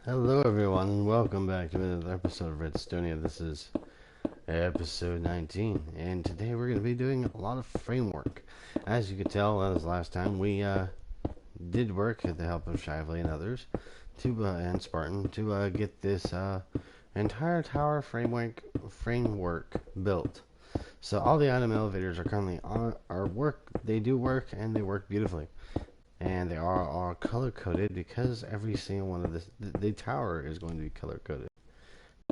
Hello, everyone, and welcome back to another episode of Redstonia. This is episode 19, and today we're going to be doing a lot of framework. As you could tell, as last time, we did work with the help of Shively and others, and Spartan, to get this entire tower framework built. So all the item elevators are currently on our work. They do work, and they work beautifully. And they are all color coded because every single one of the tower is going to be color coded.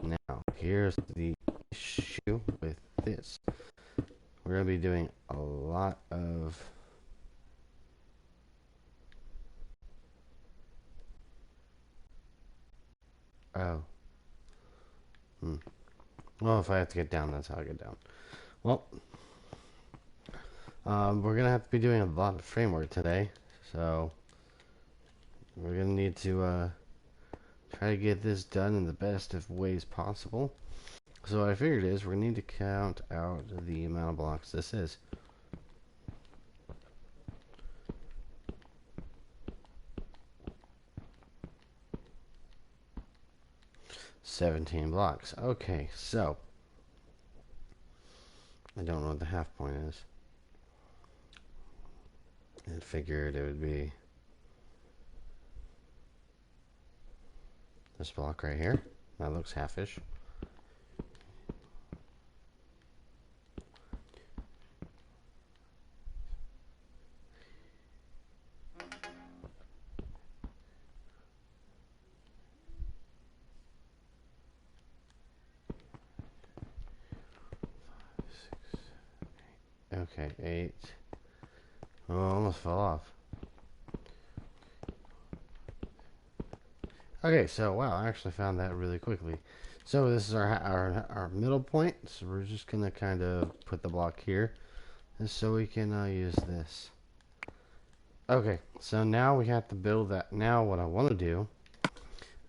Now, here's the issue with this. We're going to be doing a lot of oh, well, if I have to get down, that's how I get down. Well, we're gonna have to be doing a lot of framework today, so we're gonna need to try to get this done in the best of ways possible. So what I figured is we're gonna need to count out the amount of blocks this is. 17 blocks. Okay, so I don't know what the half point is. I figured it would be this block right here. That looks halfish. Okay, 8. Oh, almost fell off. Okay, so wow, I actually found that really quickly. So this is our middle point. So we're just gonna kind of put the block here, just so we can use this. Okay, so now we have to build that. Now what I want to do,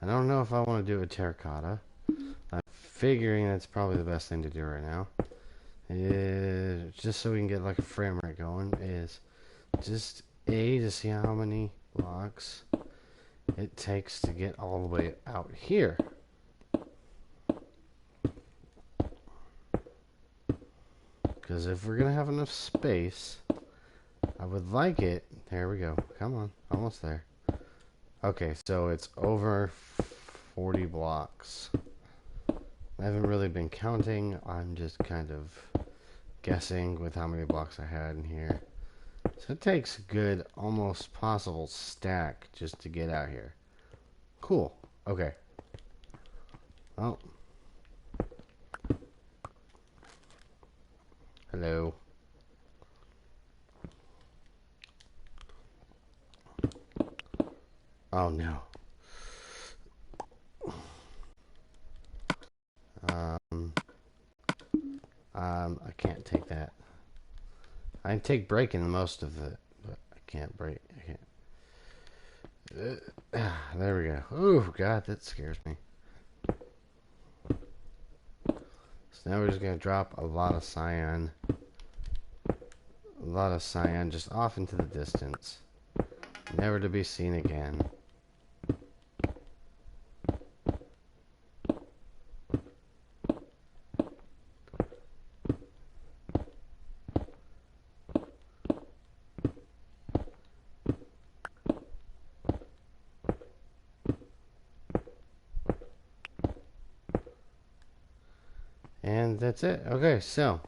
I don't know if I want to do a terracotta. I'm figuring that's probably the best thing to do right now. Is just so we can get like a frame rate going. Is just to see how many blocks it takes to get all the way out here. Because if we're going to have enough space, I would like it. There we go. Come on. Almost there. Okay, so it's over 40 blocks. I haven't really been counting. I'm just kind of guessing with how many blocks I had in here. So it takes a good, almost possible stack just to get out here. Cool. Okay. Oh. Hello. Oh no. I can't take that. I can take breaking most of it, but I can't break. I can't. There we go. Oh God, that scares me. So now we're just gonna drop a lot of cyan. A lot of cyan just off into the distance. Never to be seen again. And that's it. Okay, so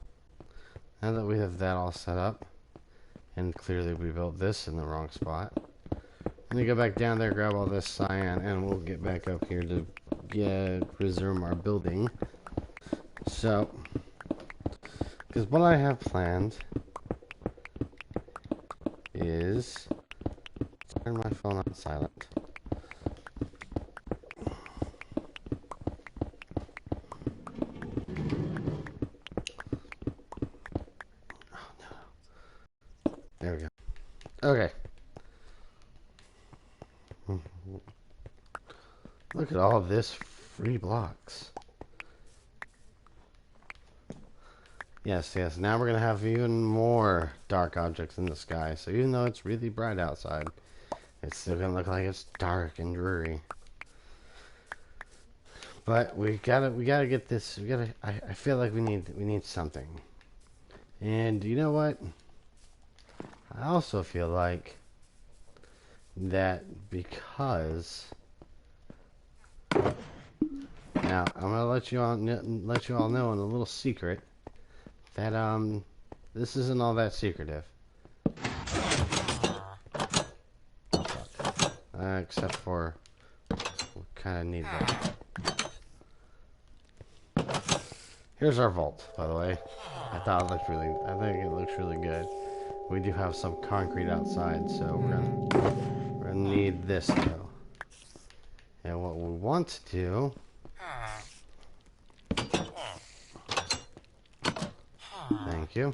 now that we have that all set up, and clearly we built this in the wrong spot, I'm gonna go back down there, grab all this cyan, and we'll get back up here to resume our building. So, because what I have planned is turn my phone on silent. There we go. Okay. Look at all this free blocks. Yes, yes. Now we're going to have even more dark objects in the sky. So even though it's really bright outside, it's still going to look like it's dark and dreary. But we gotta get this. I feel like we need something. And you know what? I also feel like that because now I'm gonna let you all know in a little secret that this isn't all that secretive. Except for we kind of need that. Here's our vault, by the way. I think it looks really good. We do have some concrete outside, so we're gonna need this though. And what we want to do, thank you.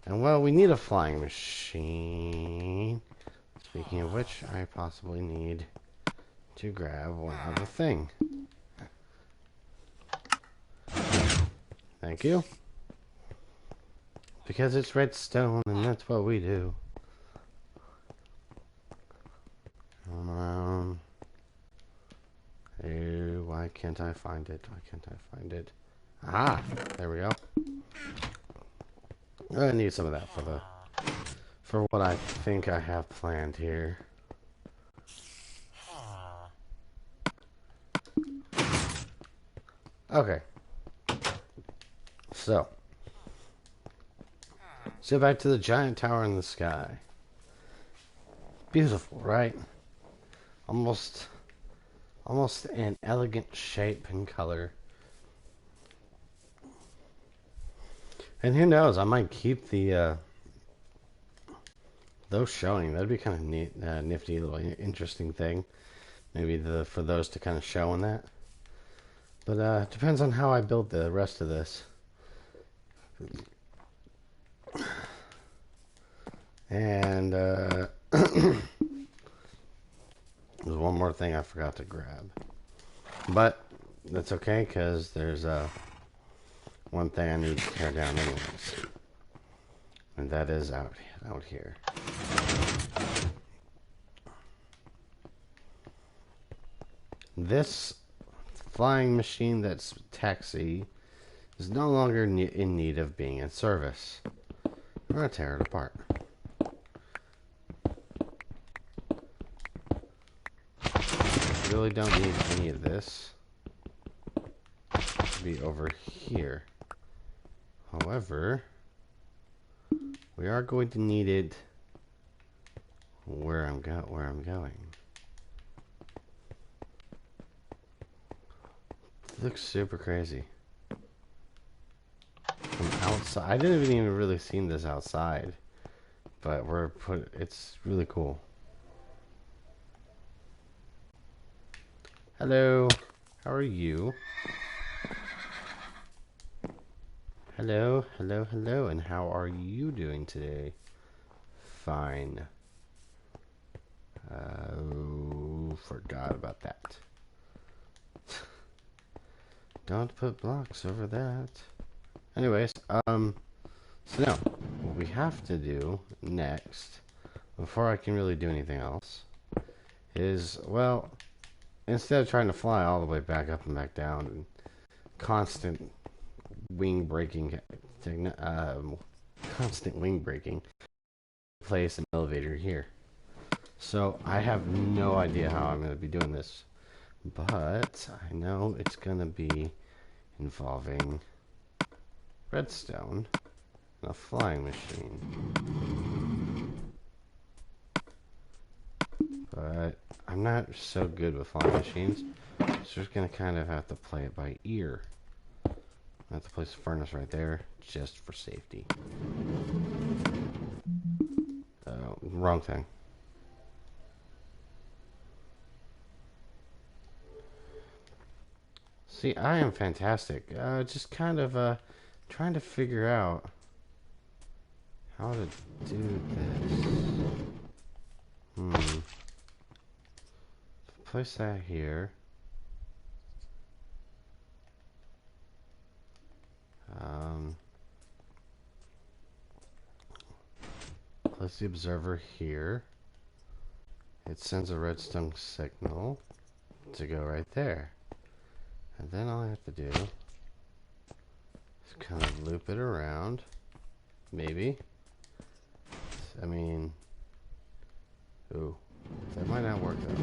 And well, we need a flying machine. Speaking of which, I possibly need to grab one other thing. Thank you. Because it's redstone, and that's what we do. Hey, why can't I find it? Why can't I find it? Ah, there we go. I need some of that for what I think I have planned here. Okay. So back to the giant tower in the sky. Beautiful, right? Almost an elegant shape and color. And who knows? I might keep the those showing. That'd be kind of neat, nifty, little interesting thing. Maybe for those to kind of show in that. But it depends on how I build the rest of this. And there's one more thing I forgot to grab. But that's okay, because there's one thing I need to tear down anyways. And that is out here. This flying machine that's taxi is no longer in need of being in service. I'm going to tear it apart. Really don't need any of this to be over here. However, we are going to need it where I'm going. It looks super crazy. From outside, I didn't even really seen this outside, but it's really cool. Hello, how are you? Hello, and how are you doing today? Fine. Forgot about that. Don't put blocks over that. Anyways, so now, what we have to do next, before I can really do anything else, is, well, instead of trying to fly all the way back up and back down, and constant wing breaking, place an elevator here. So I have no idea how I'm going to be doing this, but I know it's going to be involving redstone and a flying machine. But I'm not so good with flying machines, so we're just going to kind of have to play it by ear. I have to place a furnace right there, just for safety. Wrong thing. See, I am fantastic. Just kind of trying to figure out how to do this. Place that here. Place the observer here. It sends a redstone signal to go right there. And then all I have to do is kind of loop it around. Maybe. I mean... Ooh. That might not work though.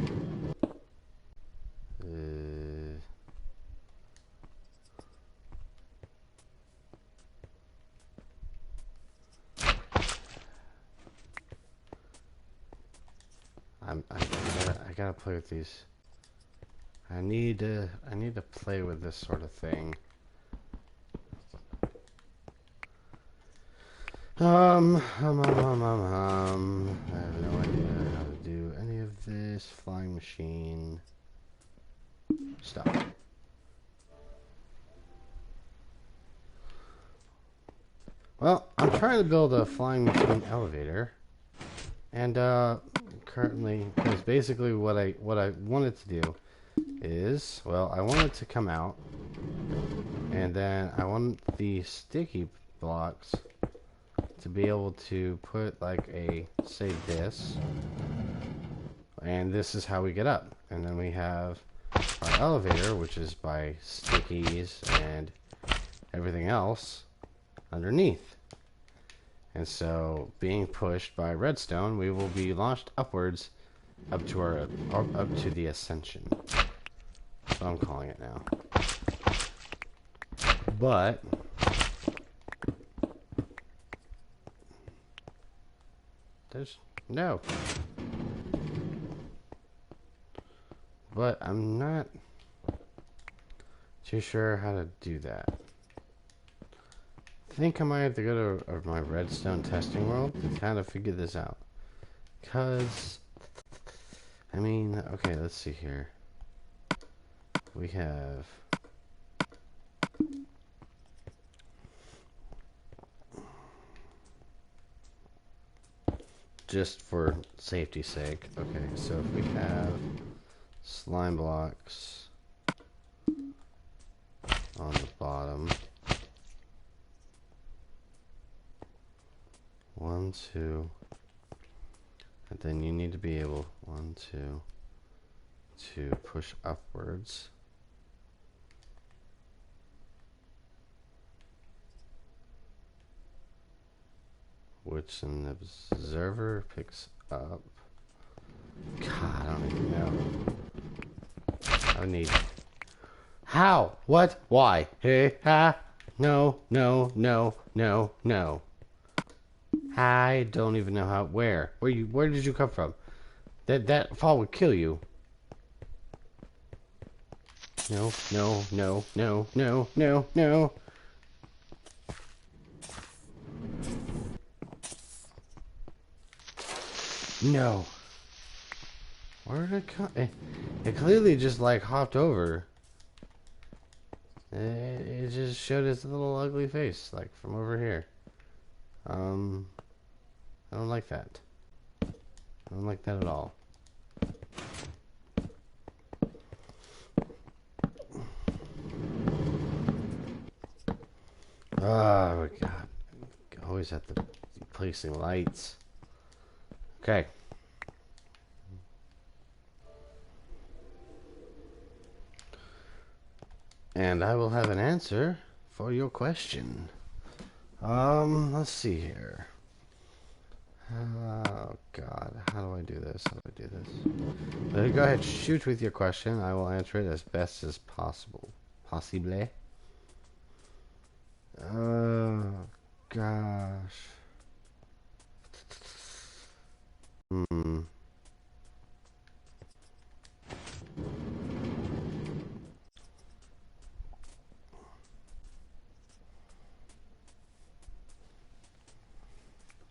I gotta play with these. I need to play with this sort of thing. I have no idea how to do any of this. Flying machine. Stop. Well, I'm trying to build a flying machine elevator. And, currently, because basically what I wanted to do is, well, I want it to come out, and then I want the sticky blocks to be able to put like a, say this, and this is how we get up. And then we have our elevator, which is by stickies and everything else underneath. And so, being pushed by redstone, we will be launched upwards up to the ascension. That's what I'm calling it now. But there's no. But I'm not too sure how to do that. I think I might have to go to my redstone testing world to kind of figure this out. Because, I mean, okay, let's see here. We have... Just for safety's sake. Okay, so if we have slime blocks on the bottom. 1, 2, and then you need to be able 1, 2 to push upwards. Which an observer picks up. God, I don't even know. I need. How? What? Why? Hey, ha? No, no, no, no, no. I don't even know how. Where? Where did you come from? That fall would kill you. No, no, no, no, no, no, no. No. Where did it come? It clearly just like hopped over. It just showed its little ugly face, like from over here. I don't like that. I don't like that at all. Oh my god. Always have to be placing lights. Okay. And I will have an answer for your question. Let's see here. Oh god, how do I do this? How do I do this? Go ahead, shoot with your question. I will answer it as best as possible. Possible. Oh gosh.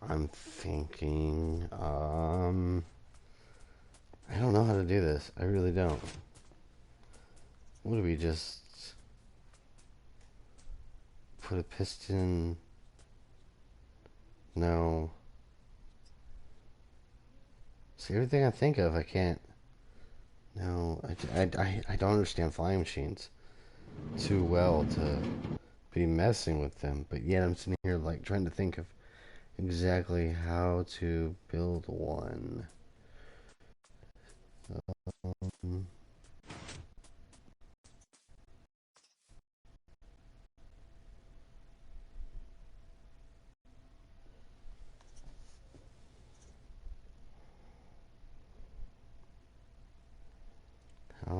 I'm thinking, I don't know how to do this. I really don't. What do we just put a piston? No. See, everything I think of, I can't. No, I don't understand flying machines too well to be messing with them, but yet I'm sitting here like trying to think of exactly how to build one.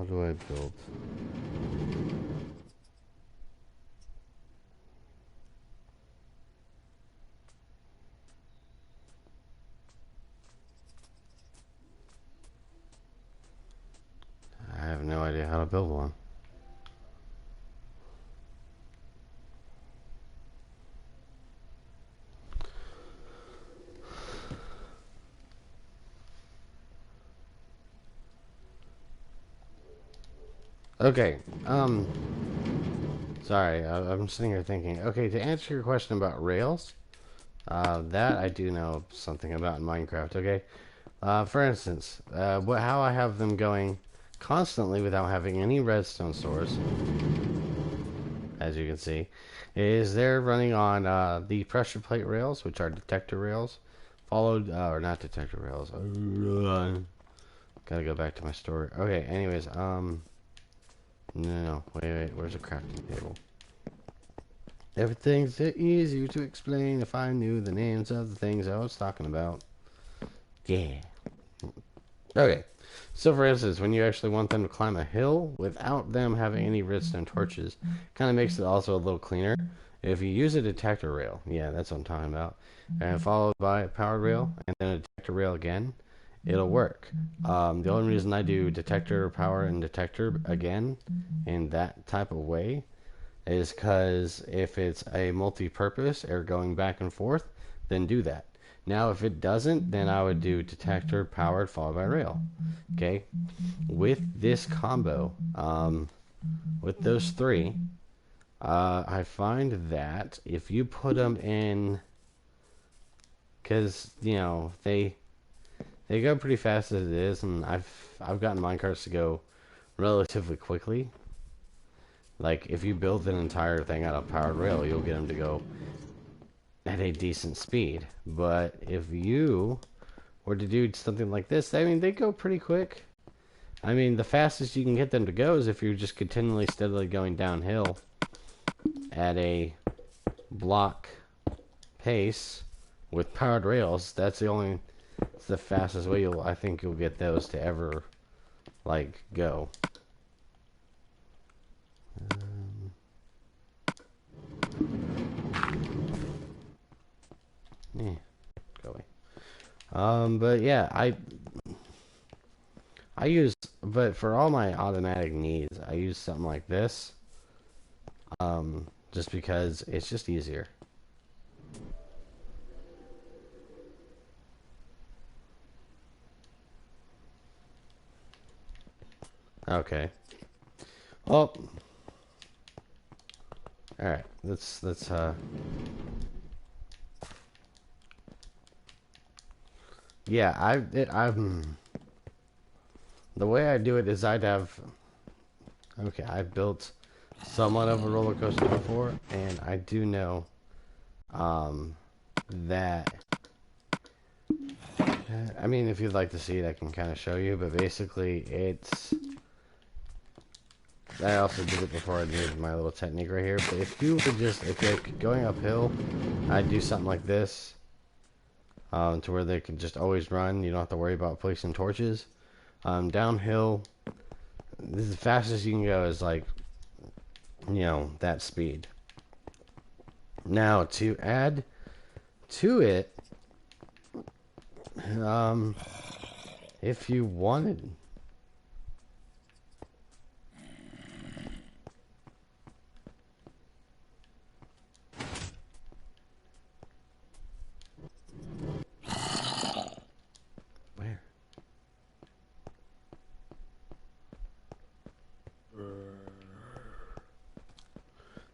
How do I build? I have no idea how to build one. Okay, sorry, I'm sitting here thinking, okay, to answer your question about rails, that I do know something about in Minecraft, okay? For instance, how I have them going constantly without having any redstone source, as you can see, is they're running on the pressure plate rails, which are detector rails, followed, or not detector rails, gotta go back to my story. Okay, anyways, no, wait, where's the crafting table? Everything's easier to explain if I knew the names of the things I was talking about. Yeah. Okay. So, for instance, when you actually want them to climb a hill without them having any redstone torches, kind of makes it also a little cleaner. If you use a detector rail, yeah, that's what I'm talking about, and followed by a powered rail and then a detector rail again, it'll work. The only reason I do detector, power, and detector again in that type of way is because if it's a multi-purpose or going back and forth, then do that. Now, if it doesn't, then I would do detector, powered, followed by rail. Okay? With this combo, with those three, I find that if you put them in, because you know they go pretty fast as it is, and I've gotten minecarts to go relatively quickly. Like if you build an entire thing out of powered rail, you'll get them to go at a decent speed. But if you were to do something like this, I mean, they go pretty quick. I mean, the fastest you can get them to go is if you're just continually steadily going downhill at a block pace with powered rails. That's the fastest way I think you'll get those to ever, like, go. Yeah, go away. But yeah, I use, but for all my automatic needs, I use something like this. Just because it's just easier. Okay. Well, all right. Let's. Yeah, I'm. The way I do it is I'd have. Okay, I've built somewhat of a roller coaster before, and I do know, um, that. I mean, if you'd like to see it, I can kind of show you, but basically, it's. I also did it before I did my little technique right here. But if you would just, if you're going uphill, I'd do something like this, to where they can just always run. You don't have to worry about placing torches. Downhill, this is the fastest you can go is like, that speed. Now to add to it, if you wanted. Where?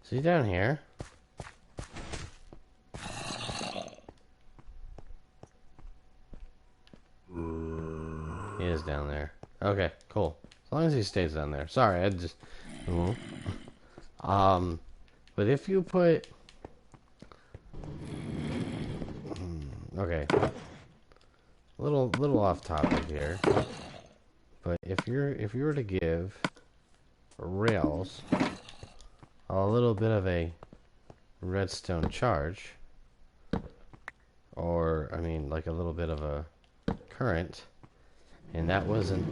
See down here? He is down there. Okay, cool. As long as he stays down there. Sorry, I just... But if you put... Okay. Little off topic here. But if you were to give rails a little bit of a redstone charge, or I mean like a little bit of a current, and that wasn't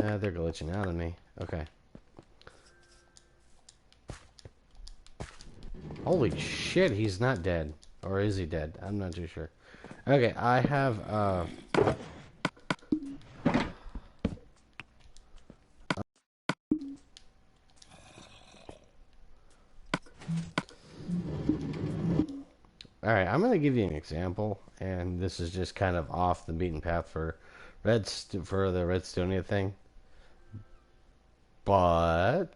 They're glitching out on me. Okay. Holy shit, he's not dead. Or is he dead? I'm not too sure. Okay, I have, Alright, I'm gonna give you an example, and this is just kind of off the beaten path for for the Redstonia thing. But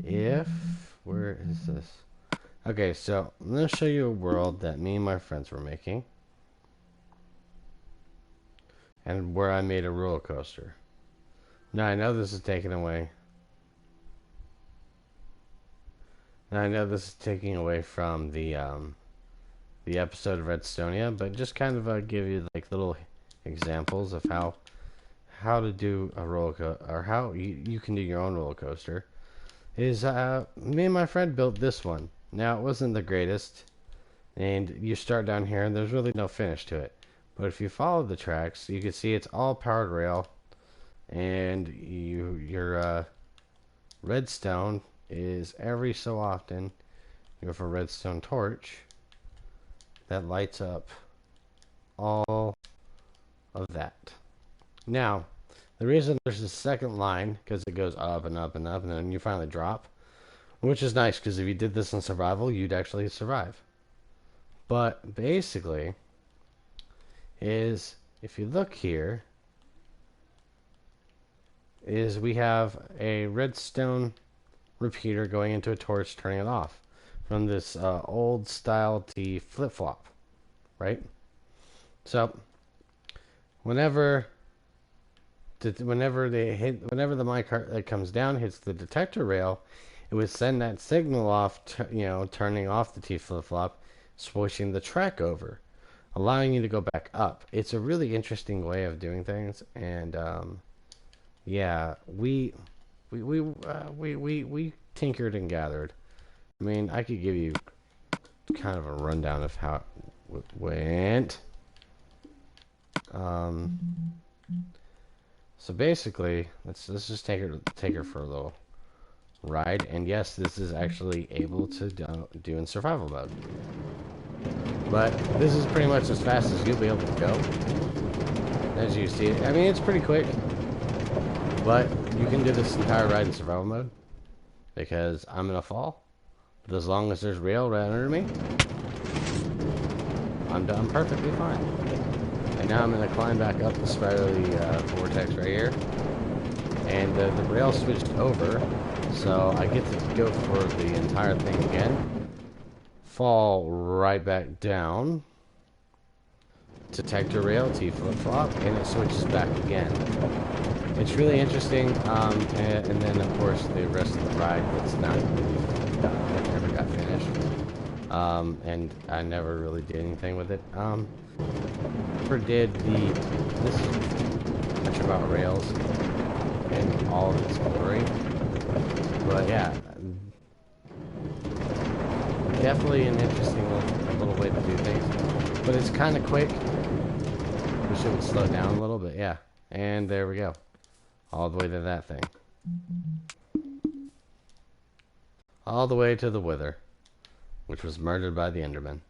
if where is this? Okay, so I'm gonna show you a world that me and my friends were making, and where I made a roller coaster. Now I know this is taken away. Now I know this is taking away from the episode of Redstonia, but just kind of give you like little examples of how to do a roller coaster, or how you can do your own roller coaster. Is me and my friend built this one. Now it wasn't the greatest, and you start down here, and there's really no finish to it. But if you follow the tracks, you can see it's all powered rail, and your redstone is every so often you have a redstone torch that lights up all of that. Now, the reason there's a second line, because it goes up and up and up, and then you finally drop, which is nice, because if you did this in survival, you'd actually survive. But basically, is if you look here, is we have a redstone repeater going into a torch, turning it off from this old style T flip-flop, right? So whenever the minecart that comes down hits the detector rail, it would send that signal off, turning off the T flip-flop, switching the track over, allowing you to go back up. It's a really interesting way of doing things, and yeah, we tinkered and gathered. I mean, I could give you kind of a rundown of how it went. So basically, let's just take her for a little ride. And yes, this is actually able to do in survival mode. But this is pretty much as fast as you'll be able to go. As you see it, I mean, it's pretty quick. But you can do this entire ride in survival mode, because I'm gonna fall. But as long as there's rail right under me, I'm perfectly fine. And now I'm gonna climb back up the spirally vortex right here, and the rail switched over, so I get to go for the entire thing again, fall right back down, detector rail, T flip-flop, and it switches back again. It's really interesting, and then of course the rest of the ride that's not done, it never got finished, and I never really did anything with it. Never did this is much about rails and all of its glory, but yeah, definitely an interesting little way to do things, but it's kind of quick. Wish it would slow down a little bit, yeah, and there we go. All the way to that thing. All the way to the Wither, which was murdered by the Enderman.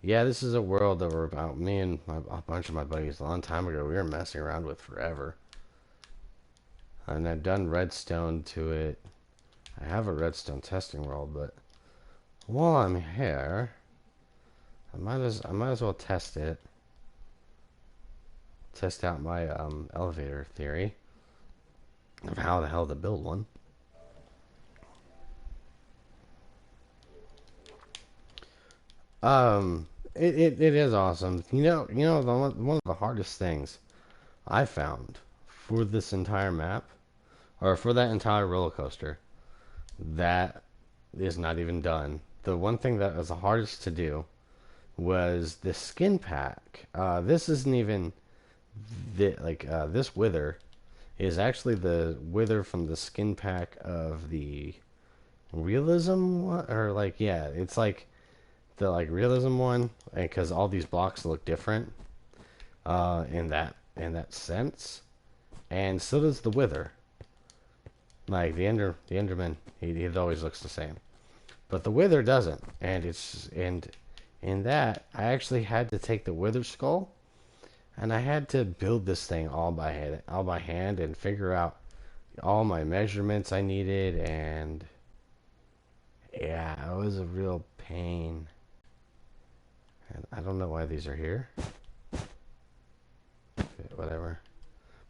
Yeah, this is a world that me and a bunch of my buddies a long time ago, we were messing around with forever. And I've done redstone to it. I have a redstone testing world, but while I'm here, I might as well test it. Test out my elevator theory of how the hell to build one. It is awesome. One of the hardest things I found for this entire map, or for that entire roller coaster, that is not even done. The one thing that was the hardest to do was the skin pack. This isn't even this Wither is actually the wither from the skin pack of the realism one, or like, yeah, it's like the like realism one, because all these blocks look different in that sense, and so does the wither. Like the Enderman, he always looks the same, but the wither doesn't, and in that I actually had to take the wither skull, and I had to build this thing all by hand, and figure out all my measurements I needed, and yeah, it was a real pain. And I don't know why these are here. Whatever.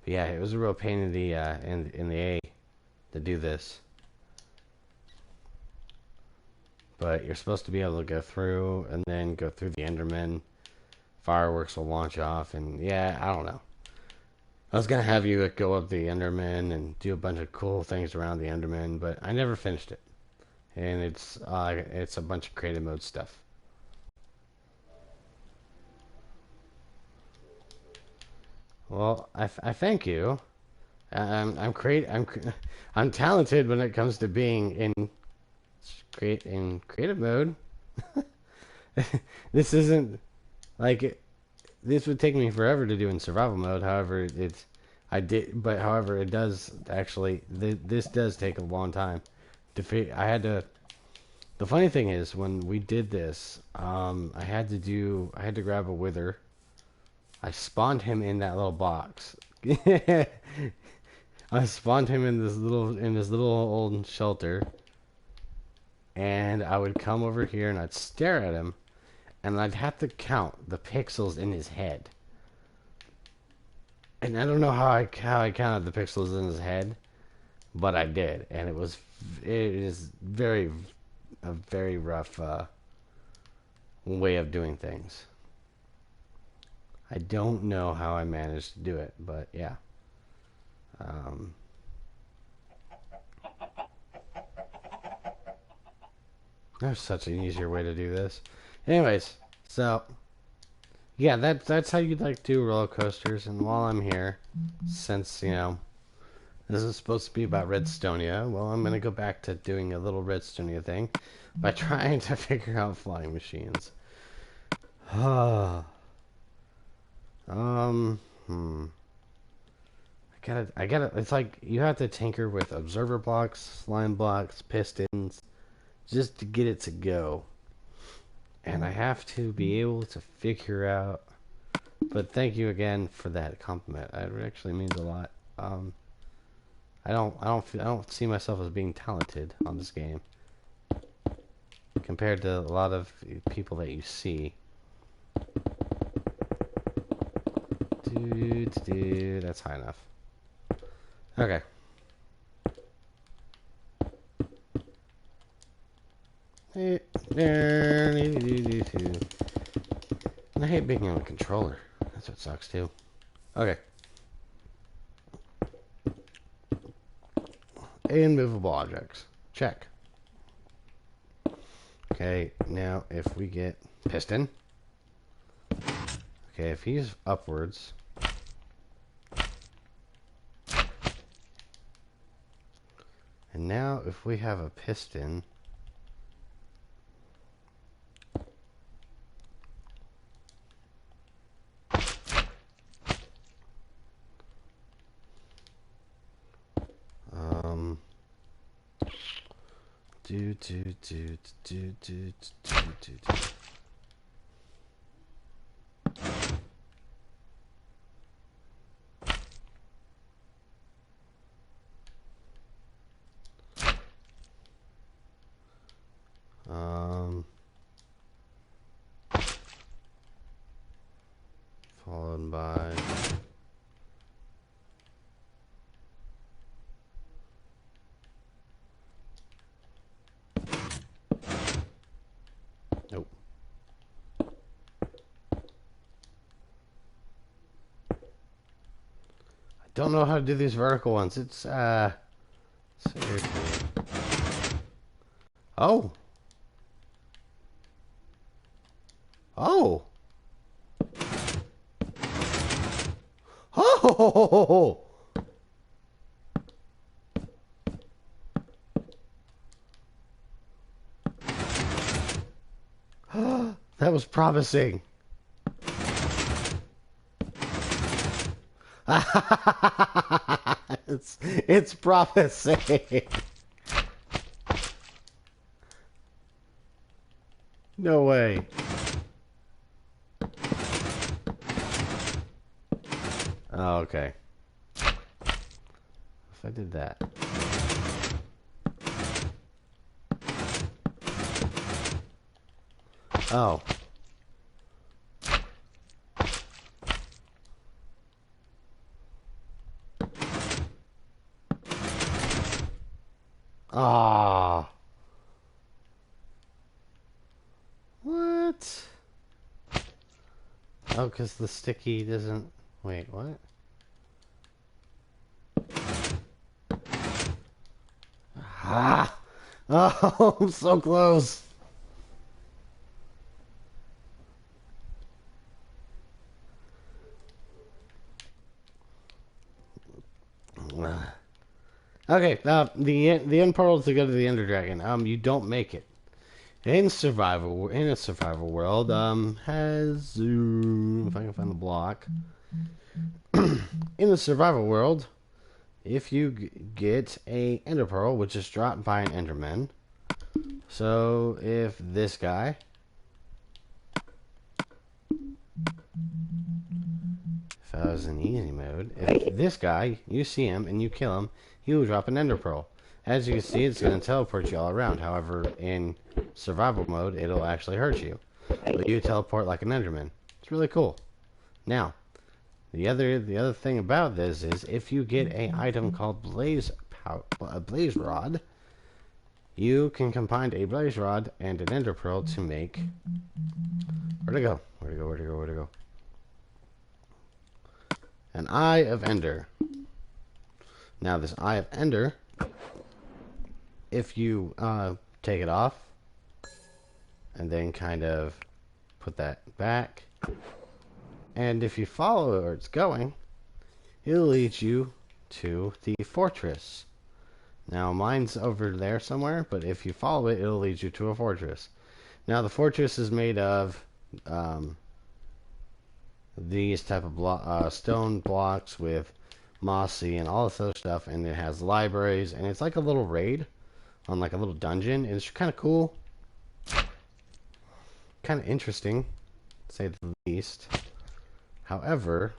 But yeah, it was a real pain in the A to do this. But you're supposed to be able to go through and then go through the Enderman. Fireworks will launch off, and yeah, I don't know. I was gonna have you go up the Enderman and do a bunch of cool things around the Enderman, but I never finished it. And it's a bunch of creative mode stuff. Well, I thank you. I'm talented when it comes to being in creative mode. This isn't like this would take me forever to do in survival mode. However, however, it does actually. This does take a long time. I had to. The funny thing is, when we did this, I had to grab a wither. I spawned him in that little box. I spawned him in this little old shelter, and I would come over here and I'd stare at him, and I'd have to count the pixels in his head. And I don't know how I counted the pixels in his head, but I did, and it is a very rough way of doing things. I don't know how I managed to do it, but yeah. There's such an easier way to do this. Anyways, so yeah, that's how you like do roller coasters. And while I'm here, since this is supposed to be about Redstonia, well, I'm gonna go back to doing a little Redstonia thing by trying to figure out flying machines. Hmm. I gotta. It's like you have to tinker with observer blocks, slime blocks, pistons, just to get it to go. And I have to be able to figure out. But thank you again for that compliment. It actually means a lot. I don't see myself as being talented on this game compared to a lot of people that you see. Dude, that's high enough. Okay. And I hate being on a controller. That's what sucks too. Okay. And movable objects. Check. Okay, now if we get piston. Okay, if he's upwards. And now if we have a piston. Followed by nope. I don't know how to do these vertical ones. It's seriously. Oh. Oh. Oh. That was promising. It's promising. No way. Oh, okay. If I did that. Oh. Ah. What? Oh, because the sticky doesn't... Wait, what? Ah! Oh, I'm so close. Okay, the end portal to go to the Ender Dragon. You don't make it. In a survival world, has if I can find the block. In the survival world, if you get a Ender Pearl, which is dropped by an Enderman. So if this guy, if I was in easy mode, if this guy, you see him and you kill him, he will drop an Ender Pearl. As you can see, it's going to teleport you all around. However, in survival mode, it'll actually hurt you. But you teleport like an Enderman. It's really cool. Now, the other thing about this is if you get an item called Blaze Rod, you can combine a Blaze Rod and an Ender Pearl to make... Where'd it go? Where'd it go? Where'd it go? Where'd it go? An Eye of Ender. Now, this Eye of Ender, if you take it off and then kind of put that back, and if you follow where it's going, it'll lead you to the fortress. Now, mine's over there somewhere, but if you follow it, it'll lead you to a fortress. Now, the fortress is made of these type of stone blocks with mossy and all this other stuff, and it has libraries, and it's like a little raid on like a little dungeon. And it's kind of cool, kind of interesting, to say the least. However,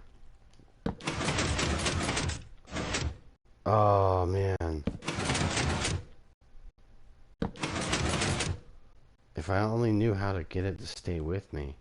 oh man, if I only knew how to get it to stay with me.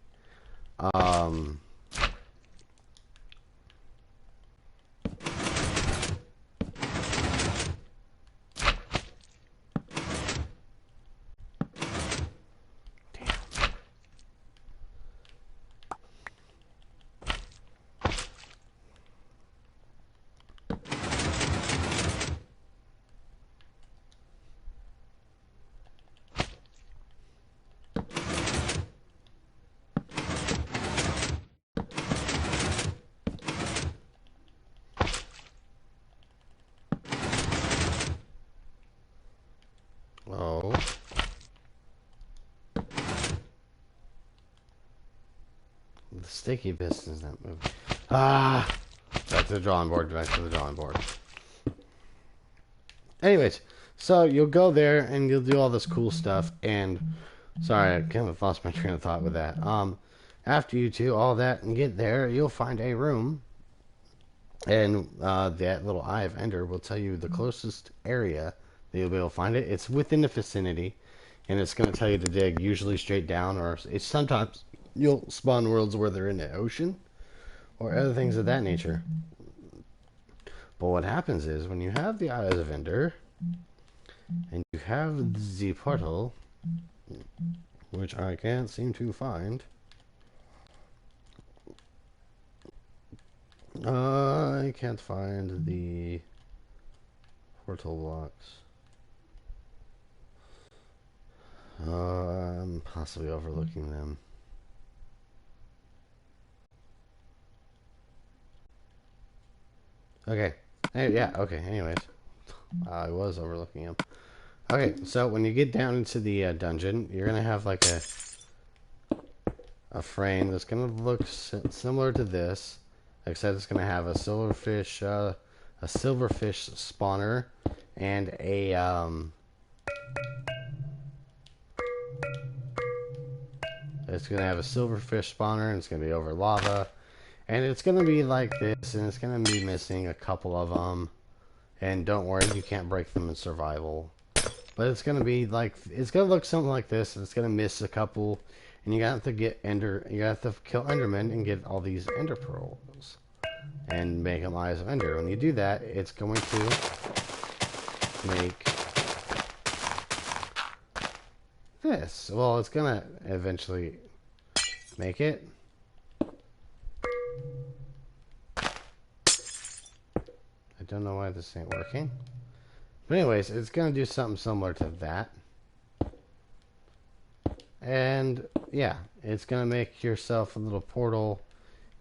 Oh. The sticky piston's not moving. Ah! Back to the drawing board, back to the drawing board. Anyways, so you'll go there and you'll do all this cool stuff, and sorry, I kind of lost my train of thought with that. After you do all that and get there, you'll find a room, and that little Eye of Ender will tell you the closest area that you'll be able to find it. It's within the vicinity, and it's going to tell you to dig usually straight down, or it's sometimes you'll spawn worlds where they're in the ocean or other things of that nature. But what happens is when you have the Eyes of Ender and you have the portal, which I can't seem to find, I can't find the portal blocks. I'm possibly overlooking them. Okay. Hey, yeah, okay, anyways. I was overlooking them. Okay, so when you get down into the dungeon, you're going to have like a... a frame that's going to look similar to this, except it's going to have a silverfish spawner and it's going to have a silverfish spawner, and it's going to be over lava, and it's going to be like this, and it's going to be missing a couple of them. And don't worry, you can't break them in survival. But it's going to be like, it's going to look something like this, and it's going to miss a couple. And you have to you have to kill Endermen and get all these Ender Pearls. And make them Eyes of Ender. When you do that, it's going to make this. Well, it's going to eventually make it. I don't know why this ain't working. But anyways, it's going to do something similar to that. And yeah, it's going to make yourself a little portal,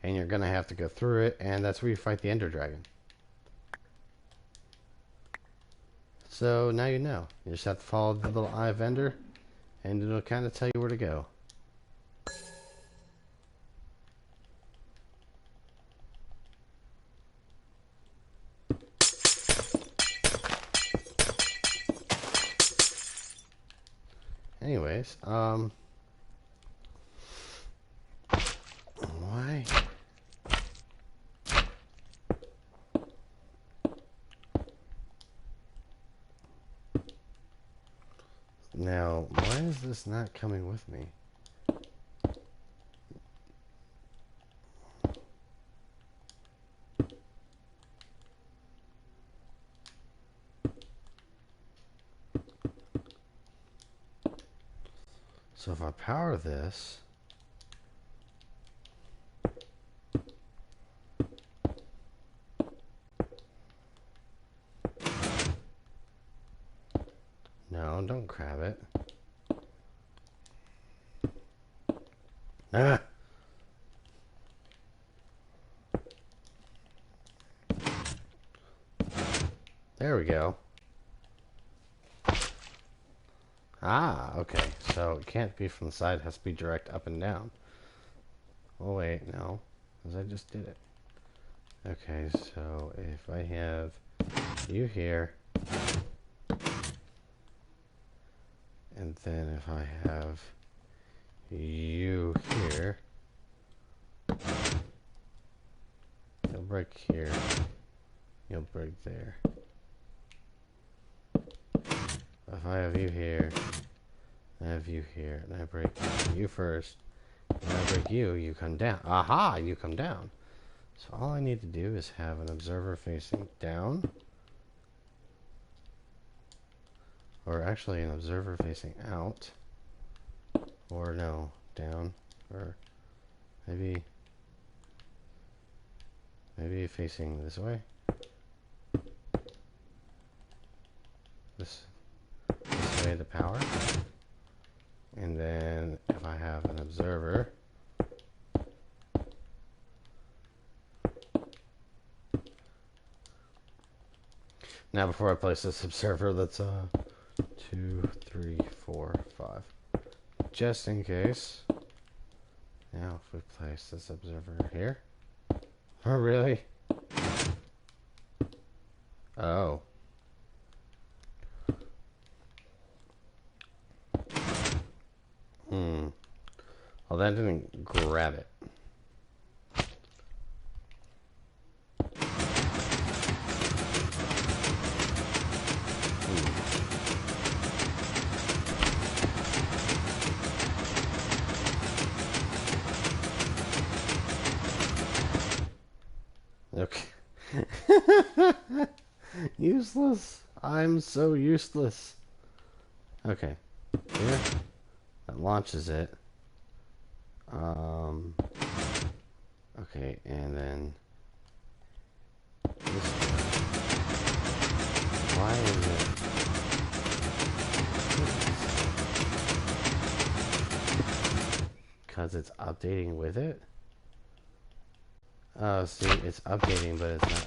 and you're going to have to go through it, and that's where you fight the Ender Dragon. So now you know. You just have to follow the little Eye of Ender, and it'll kind of tell you where to go. Anyways, why? Now, why is this not coming with me? So if I power this, no, don't grab it. Ah! There we go. Ah, okay. So it can't be from the side, it has to be direct up and down. Oh wait, no. Because I just did it. Okay, so if I have you here, and then if I have you here, you'll break here, you'll break there. If I have you here, I have you here, and I break you first, and I break you, you come down. Aha! You come down. So all I need to do is have an observer facing down, or actually an observer facing out, or no, down, or maybe facing this way. This way the power. And then if I have an observer, now before I place this observer, let's 2, 3, 4, 5, just in case. Now if we place this observer here, oh really? Oh. Well, that didn't grab it. Okay. Useless. I'm so useless. Okay. Here. That launches it. Okay, and then this one. Why is it? Because it's updating with it? Oh, see, it's updating, but it's not.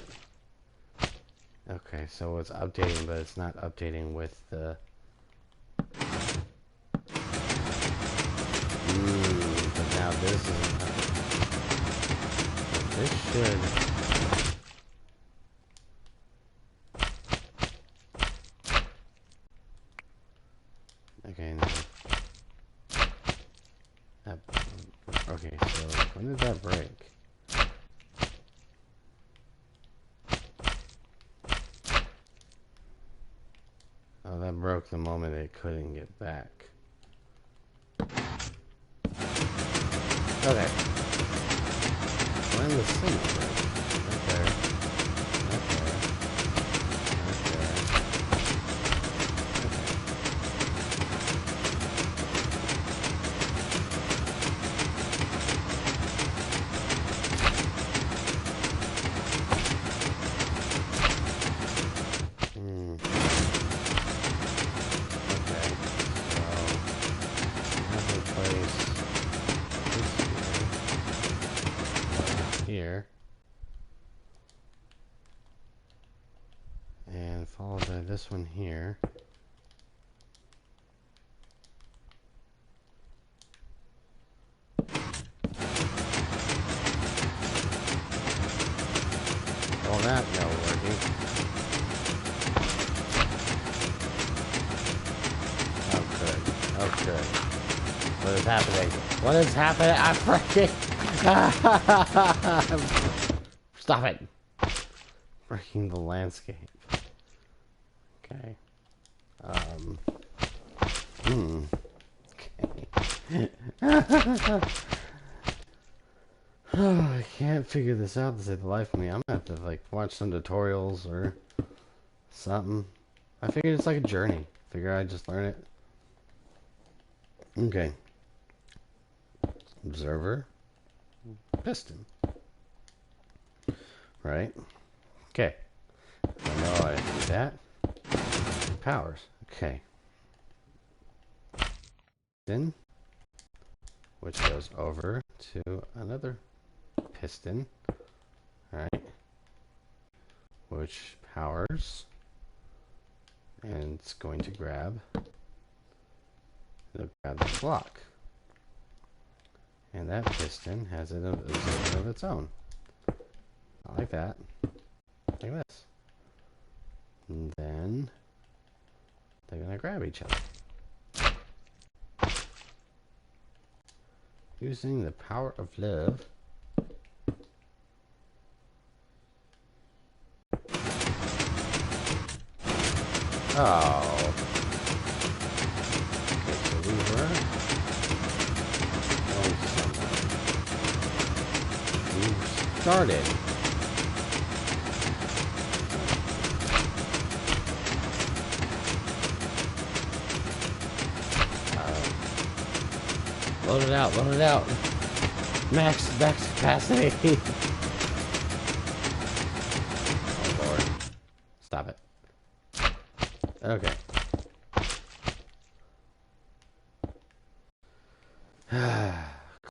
Okay, so it's updating, but it's not updating with the. But now this this isn't this should. Okay, now. Okay, so when did that break? Oh, that broke the moment it couldn't get back. Okay. When the signal break? Right there. Right there. Right there. Here and followed by this one here. Well, that no working. Oh good. Oh good. What is happening? What is happening? I'm freaking Stop it. Breaking the landscape. Okay. Okay. Oh, I can't figure this out to save the life of me. I'm gonna have to like watch some tutorials or something. I figured it's like a journey. Figure I'd just learn it. Okay. Observer. Piston. Right. Okay. I know I do that. Powers. Okay. Then, which goes over to another piston. Right. Which powers. And it's going to grab. It'll grab the block. And that piston has a zone of its own. I like that. Like this. And then they're gonna grab each other. Using the power of love. Oh. Okay, so we were going somewhere. We started. Load it out, load it out. Max capacity. Oh Lord. Stop it. Okay.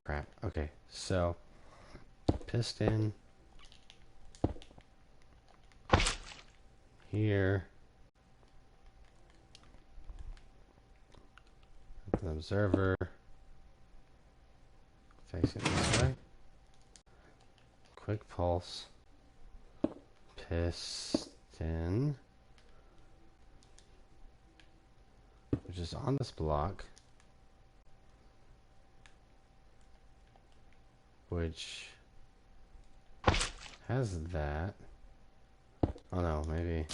Crap. Okay, so piston here. An observer. Face it this way. Quick pulse. Piston. Which is on this block. Which has that. Oh no, maybe.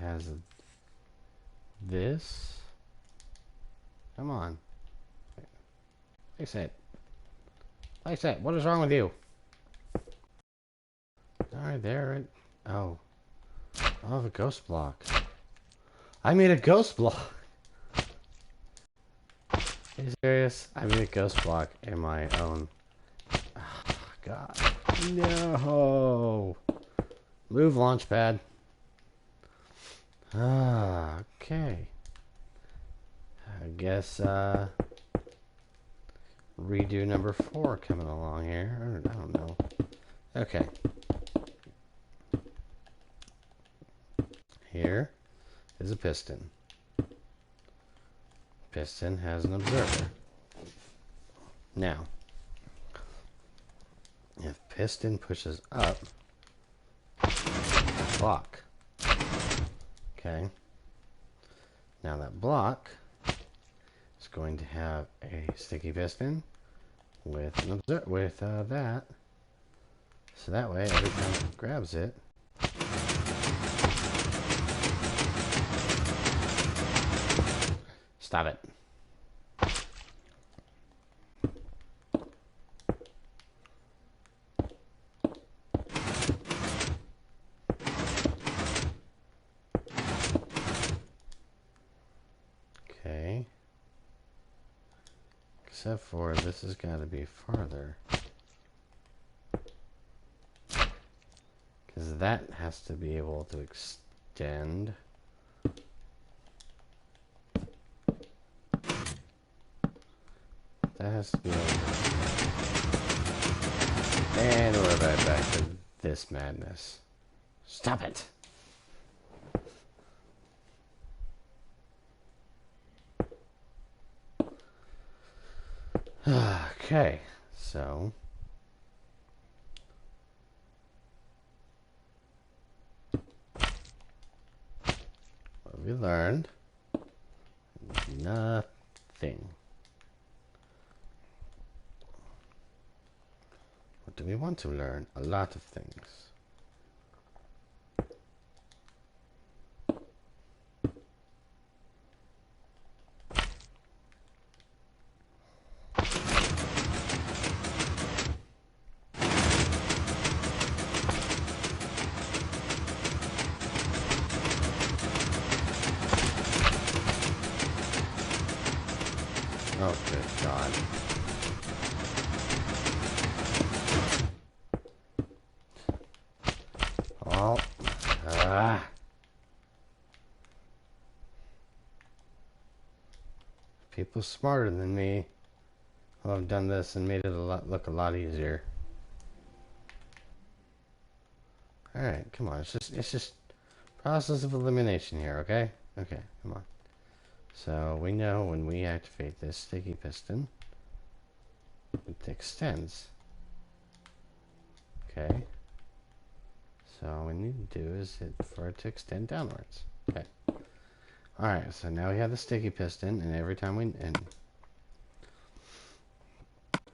Has this. Come on. Fix it. Fix it. What is wrong with you? Alright, there. Oh. I have a ghost block. I made a ghost block. Are you serious? I made a ghost block in my own. Oh, God. No. Move, launchpad. Ah, okay. I guess, redo number 4 coming along here. I don't know. Okay. Here. is a piston. Piston has an observer. Now, if piston pushes up, block. Okay. Now that block is going to have a sticky piston with an that. So that way, every time it grabs it, stop it. Okay. Except for this has got to be farther. Because that has to be able to extend. That has to be able to extend. And we're right back to this madness. Stop it! Okay, so what we learned? Nothing. What do we want to learn? A lot of things. Oh, good God. Oh. People smarter than me will have done this and made it look a lot easier. Alright, come on. It's just process of elimination here, okay? Okay, come on. So we know when we activate this sticky piston, it extends. Okay. So all we need to do is hit for it to extend downwards. Okay. Alright, so now we have the sticky piston, and every time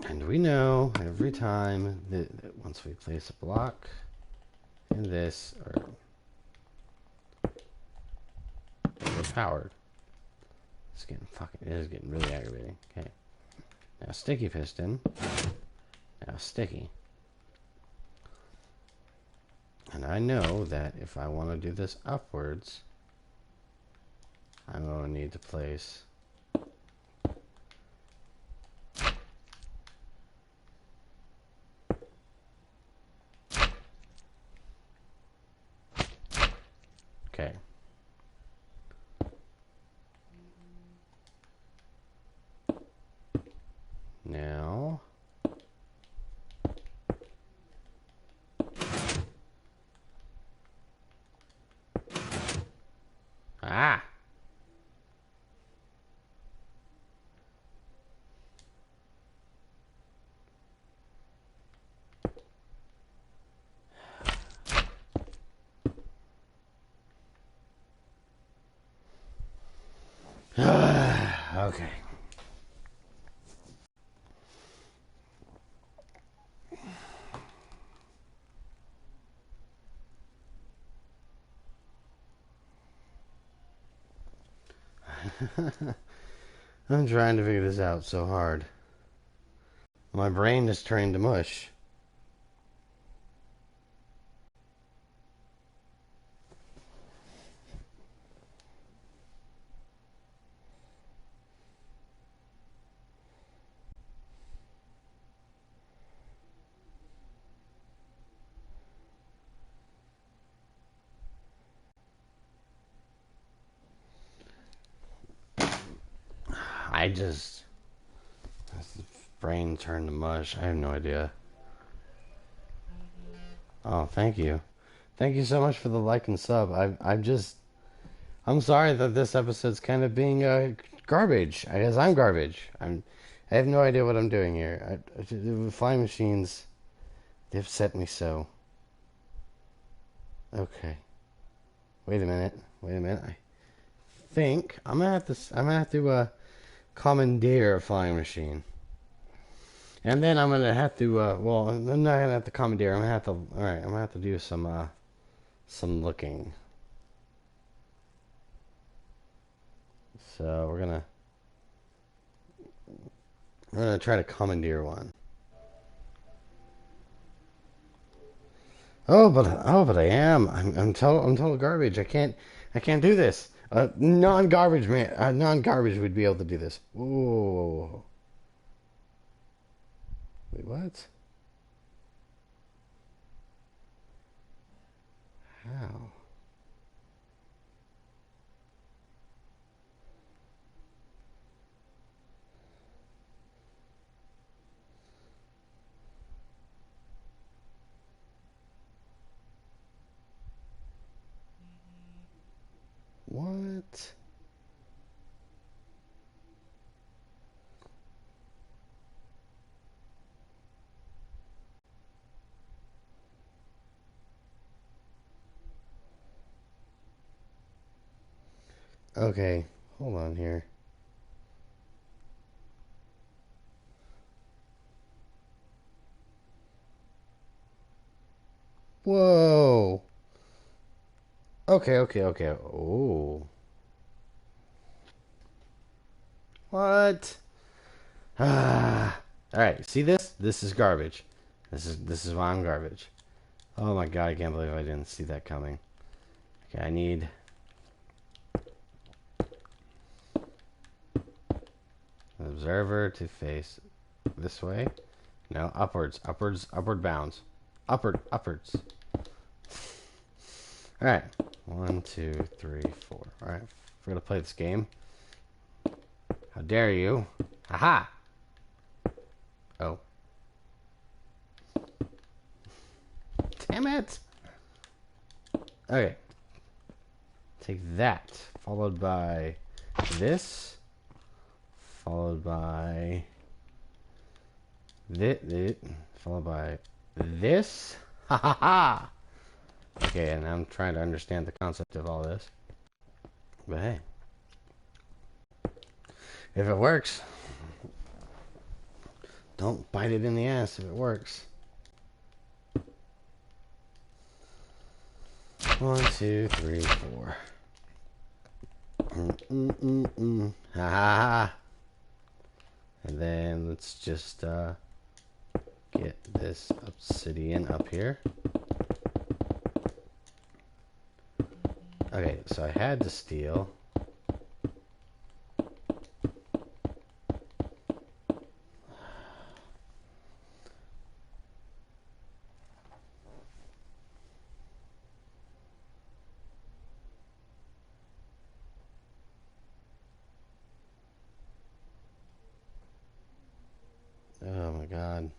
and we know every time that once we place a block in this, we're powered. It is getting really aggravating. Okay. Now sticky piston. Now sticky. And I know that if I want to do this upwards, I'm going to need to place okay. Now okay. I'm trying to figure this out so hard. My brain is turning to mush. Brain turned to mush. I have no idea. Oh, thank you. Thank you so much for the like and sub. I'm sorry that this episode's kind of being garbage. I guess I'm garbage. I have no idea what I'm doing here. Flying machines, they upset me so. Okay. Wait a minute. Wait a minute. I think I'm gonna have to commandeer a flying machine. And then I'm gonna have to well, I'm not gonna have to commandeer. I'm gonna have to all right. I'm gonna have to do some looking. So we're gonna try to commandeer one. But I am. I'm total garbage. I can't do this. Non-garbage man. Non-garbage would be able to do this. Whoa. Wait, what? How? What? Okay, hold on here. Whoa. Okay. Oh. What? Ah. All right. See this? This is garbage. This is why I'm garbage. Oh my god! I can't believe I didn't see that coming. Okay, I need an observer to face this way. No, upward bounds. Upwards. All right. 1, 2, 3, 4. All right. We're gonna play this game. How dare you? Aha! Oh. Damn it! Okay. Take that. Followed by this. Followed by this. Followed by this. Ha ha ha! Okay, and I'm trying to understand the concept of all this. But hey. If it works, don't bite it in the ass if it works. 1, 2, 3, 4. Ha ha ha. And then let's just get this obsidian up here. Okay, so I had to steal. Oh my god.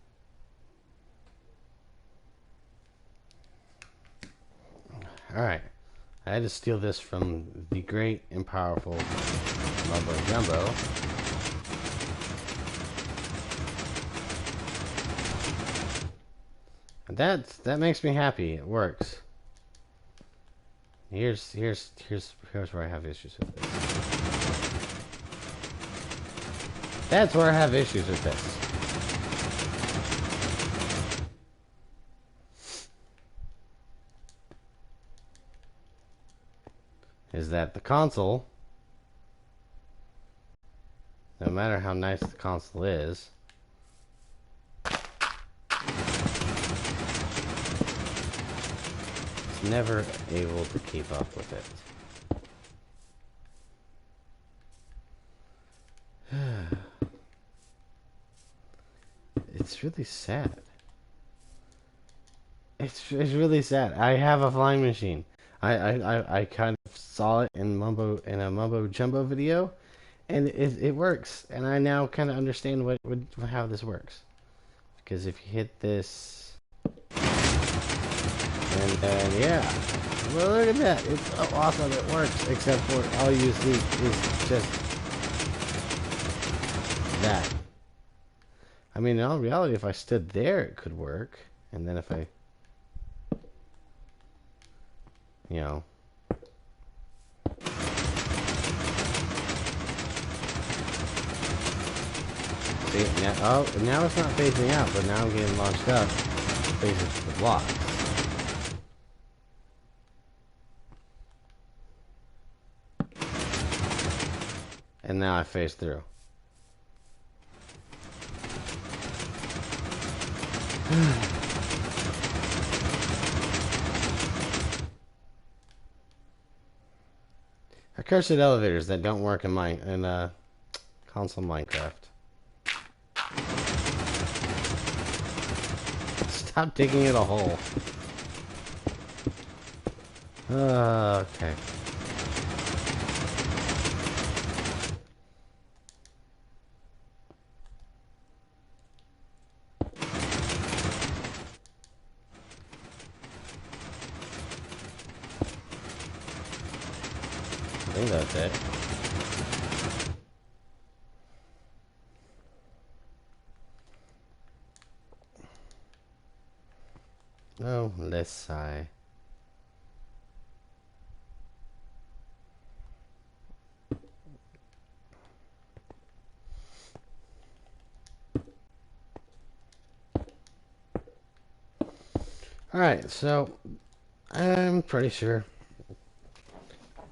Alright. I had to steal this from the great and powerful Mumbo Jumbo. And that makes me happy. It works. Here's where I have issues with this. That's where I have issues with this. Is that the console, no matter how nice the console is, it's never able to keep up with it. It's really sad. It's really sad. I have a flying machine. I kind of saw it in a Mumbo Jumbo video, and it works. And I now kind of understand how this works. Because if you hit this, And then, yeah. Well, look at that. It's so awesome. It works. Except for all you see is just that. I mean, in all reality, if I stood there, it could work. And then if I, you know. See, now it's not phasing out, but now I'm getting launched up. Faces the blocks. And now I phase through. Accursed elevators that don't work in console Minecraft. Stop digging it a hole. Okay. I think that's it. Oh, let's sigh. Alright, so I'm pretty sure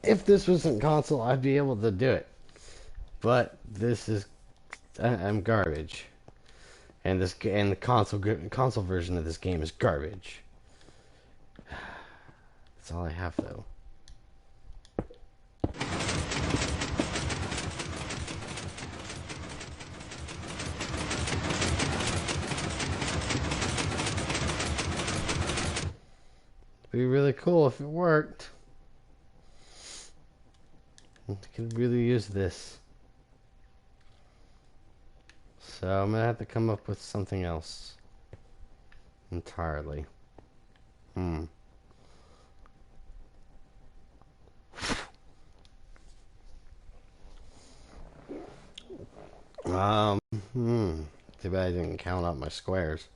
if this wasn't console, I'd be able to do it. But this is I'm garbage. And the console version of this game is garbage. That's all I have though. It'd be really cool if it worked. I could really use this. So I'm gonna have to come up with something else entirely. Too bad I didn't count out my squares.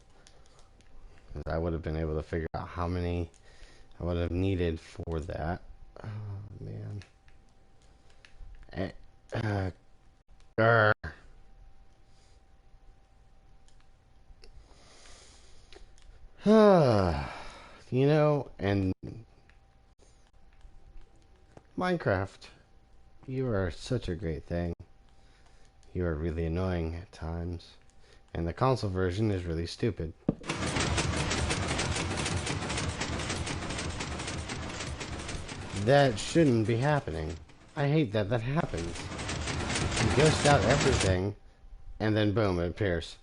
'Cause I would have been able to figure out how many I would have needed for that. Oh, man. You know, and Minecraft, you are such a great thing. You are really annoying at times. And the console version is really stupid. That shouldn't be happening. I hate that that happens. You ghost out everything, and then boom, it appears.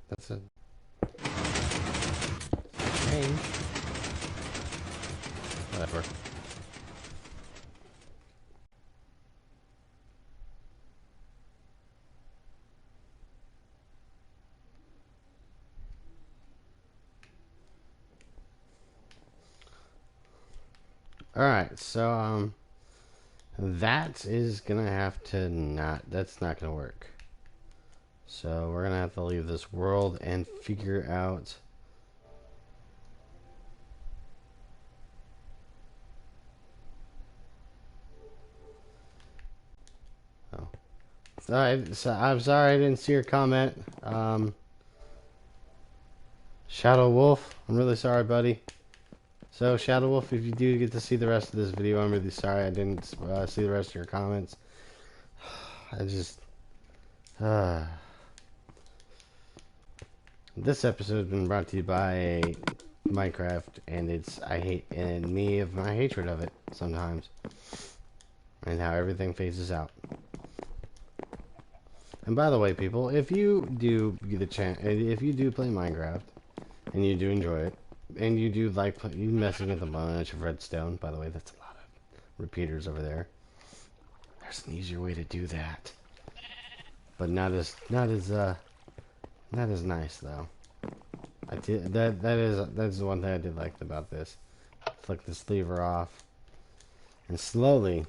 That's a change. Whatever. Alright, so, that is gonna have to that's not gonna work. So we're gonna have to leave this world and figure out so I'm sorry I didn't see your comment. Shadow Wolf, I'm really sorry, buddy. So Shadow Wolf, if you do get to see the rest of this video, I'm really sorry I didn't see the rest of your comments. I just this episode has been brought to you by Minecraft, and I hate and me of my hatred of it sometimes, and how everything phases out. And by the way, people, if you do get the chance, if you do play Minecraft and you do enjoy it, and you do like you messing with a bunch of redstone, by the way, that's a lot of repeaters over there. There's an easier way to do that, but not as nice though. I did that's the one thing I did like about this. Flick this lever off, and slowly,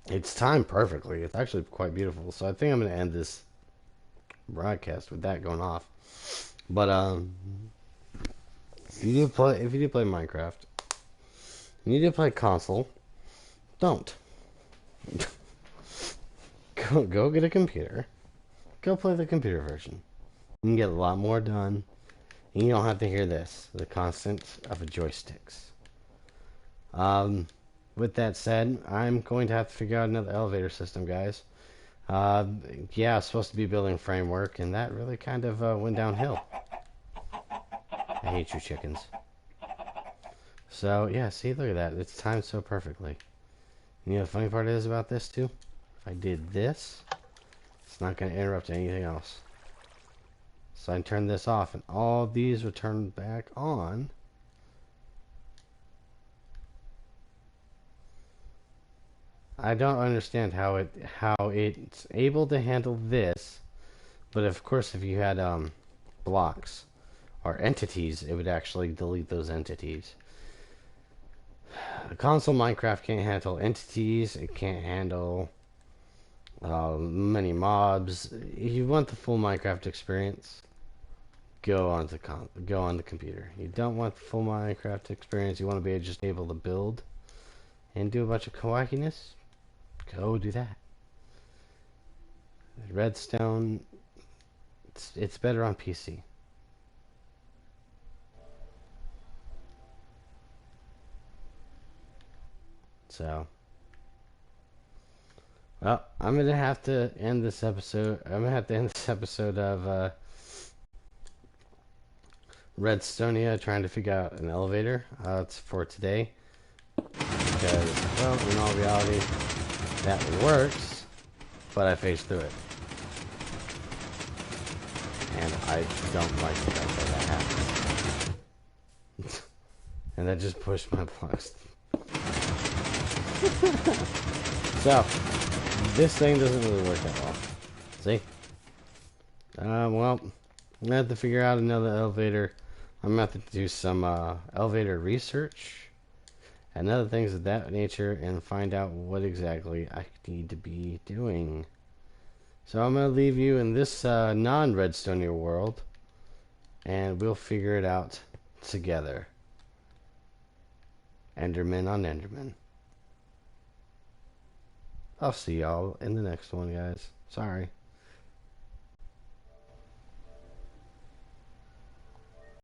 it's timed perfectly. It's actually quite beautiful. So I think I'm gonna end this broadcast with that going off. But if you do play Minecraft, and you do play console, don't go get a computer. Go play the computer version. You can get a lot more done. And you don't have to hear this, the constant of the joysticks. With that said, I'm going to have to figure out another elevator system, guys. Yeah, I was supposed to be building framework, and that really kind of went downhill. I hate you chickens. So, yeah, see, look at that. It's timed so perfectly. You know the funny part is about this, too? If I did this, it's not going to interrupt anything else. So I turn this off, and all these will turn back on. I don't understand how it's able to handle this, but of course, if you had blocks or entities, it would actually delete those entities. The console Minecraft can't handle entities. It can't handle many mobs. If you want the full Minecraft experience, go on the computer. You don't want the full Minecraft experience. You want to be just able to build and do a bunch of kawaikiness. Go do that. Redstone, it's better on PC. So, well, I'm gonna have to end this episode. I'm gonna have to end this episode of Redstonia, trying to figure out an elevator. It's for today because, well, in all reality, that works, but I phased through it, and I don't like the fact that that happens. And that just pushed my blocks. So, this thing doesn't really work that well. See? Well, I'm gonna have to figure out another elevator. I'm gonna have to do some elevator research and other things of that nature and find out what exactly I need to be doing. So I'm gonna leave you in this non-Redstonia world, and we'll figure it out together. Enderman on Enderman. I'll see y'all in the next one, guys. Sorry.